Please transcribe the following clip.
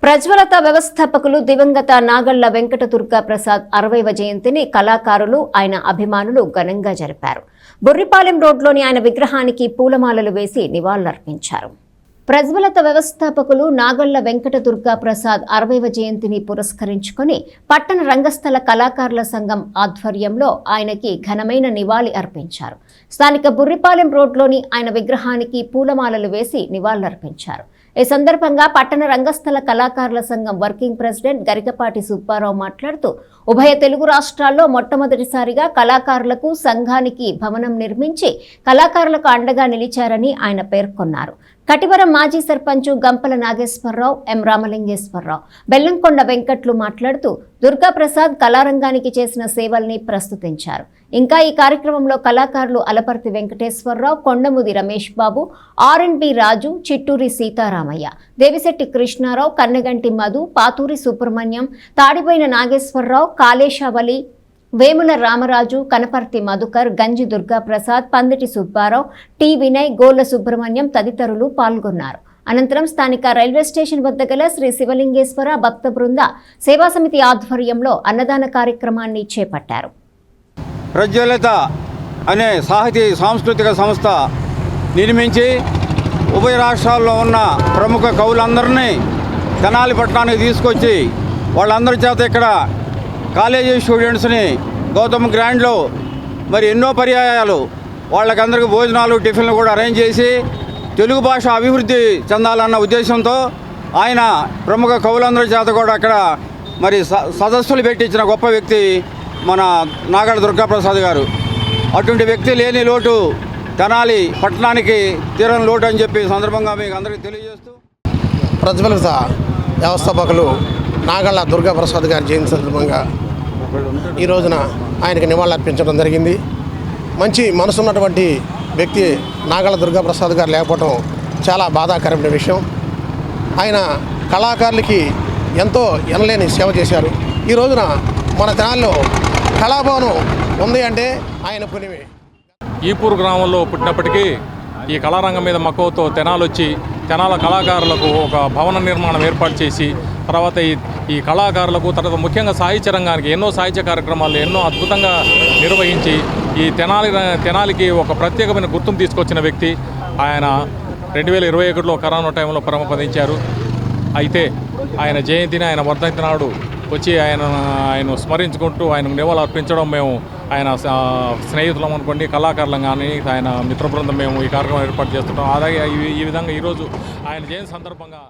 ప్రజ్వలత వ్యవస్థాపకులు దివంగత నాగళ్ల వెంకట దుర్గా ప్రసాద్ 60వ జయంతిని కళాకారులు ఆయన అభిమానులు ఘనంగా జరిపారు. బుర్రిపాలెం రోడ్లోని ఆయన విగ్రహానికి పూలమాలలు వేసి నివాళులర్పించారు. ప్రజ్వలత వ్యవస్థాపకులు నాగళ్ల వెంకట దుర్గా ప్రసాద్ 60వ జయంతిని పురస్కరించుకుని పట్టణ రంగస్థల కళాకారుల సంఘం ఆధ్వర్యంలో ఆయనకి ఘనమైన నివాళి అర్పించారు. స్థానిక బుర్రిపాలెం రోడ్లోని ఆయన విగ్రహానికి పూలమాలలు వేసి నివాళులర్పించారు. ఈ సందర్భంగా పట్టణ రంగస్థల కళాకారుల సంఘం వర్కింగ్ ప్రెసిడెంట్ గరికపాటి సుబ్బారావు మాట్లాడుతూ ఉభయ తెలుగు రాష్ట్రాల్లో మొట్టమొదటిసారిగా కళాకారులకు సంఘానికి భవనం నిర్మించి కళాకారులకు అండగా నిలిచారని ఆయన పేర్కొన్నారు. కటివరం మాజీ సర్పంచ్ గంపల నాగేశ్వరరావు, ఎం రామలింగేశ్వరరావు, బెల్లంకొండ వెంకట్లు మాట్లాడుతూ దుర్గా ప్రసాద్ కళారంగానికి చేసిన సేవల్ని ప్రస్తుతించారు. ఇంకా ఈ కార్యక్రమంలో కళాకారులు అలపర్తి వెంకటేశ్వరరావు, కొండముది రమేష్ బాబు, ఆర్ఎన్బి రాజు, చిట్టూరి సీతారామయ్య, దేవిశెట్టి కృష్ణారావు, కన్నెగంటి మధు, పాతూరి సుబ్రహ్మణ్యం, తాడిపోయిన నాగేశ్వరరావు, కాళేశావలి, వేముల రామరాజు, కనపర్తి మధుకర్, గంజి దుర్గా ప్రసాద్, పందిటి సుబ్బారావు, టి వినయ్, గోళ్ల సుబ్రహ్మణ్యం తదితరులు పాల్గొన్నారు. అనంతరం స్థానిక రైల్వే స్టేషన్ వద్ద గల శ్రీ శివలింగేశ్వర భక్త బృంద సేవా సమితి ఆధ్వర్యంలో అన్నదాన కార్యక్రమాన్ని చేపట్టారు. ప్రజ్వలత అనే సాంస్కృతిక సంస్థ నిర్మించి ఉభయ రాష్ట్రాల్లో ఉన్న ప్రముఖ కవులందరినీ తెనాలి పట్టణానికి తీసుకొచ్చి వాళ్ళందరి చేత ఇక్కడ కాలేజీ స్టూడెంట్స్ని గౌతమ్ గ్రాండ్లో మరి ఎన్నో పర్యాయాలు వాళ్ళకందరికీ భోజనాలు టిఫిన్లు కూడా అరేంజ్ చేసి తెలుగు భాష అభివృద్ధి చెందాలన్న ఉద్దేశంతో ఆయన ప్రముఖ కవులందరి చేత కూడా అక్కడ మరి సదస్సులు పెట్టించిన గొప్ప వ్యక్తి మన నాగళ్ల దుర్గా ప్రసాద్ గారు. అటువంటి వ్యక్తి లేని లోటు తెనాలి పట్టణానికి తీరని లోటు అని చెప్పి సందర్భంగా మీకు అందరికీ తెలియజేస్తూ ప్రజ్వలత వ్యవస్థాపకులు నాగళ్ల దుర్గా ప్రసాద్ గారి జయంతి సందర్భంగా ఈ రోజున ఆయనకి నివాళులు అర్పించడం జరిగింది. మంచి మనసున్నటువంటి వ్యక్తి నాగళ్ల దుర్గా ప్రసాద్ గారు లేకపోవడం చాలా బాధాకరమైన విషయం. ఆయన కళాకారులకి ఎంతో ఎనలేని సేవ చేశారు. ఈ రోజున మన తెనాలిలో కళాభవనం ఉంది అంటే ఆయన పుణ్యమే. ఈపూరు గ్రామంలో పుట్టినప్పటికీ ఈ కళారంగం మీద మక్కువతో తెనాలొచ్చి తెనాల కళాకారులకు ఒక భవన నిర్మాణం ఏర్పాటు చేసి తర్వాత ఈ కళాకారులకు తర్వాత ముఖ్యంగా సాహిత్య రంగానికి ఎన్నో సాహిత్య కార్యక్రమాలు ఎన్నో అద్భుతంగా నిర్వహించి ఈ తెనాలికి ఒక ప్రత్యేకమైన గుర్తును తీసుకొచ్చిన వ్యక్తి ఆయన. 2021లో కరోనా టైంలో పరమపదించారు. అయితే ఆయన జయంతిని ఆయన వర్ధంతి నాడు వచ్చి ఆయన స్మరించుకుంటూ ఆయనకు నివాళులు అర్పించడం మేము ఆయన స్నేహితులం అనుకోండి కళాకారులం కానీ ఆయన మిత్ర బృందం మేము ఈ కార్యక్రమం ఏర్పాటు చేస్తుంటాం. అలాగే ఈ విధంగా ఈరోజు ఆయన జయంతి సందర్భంగా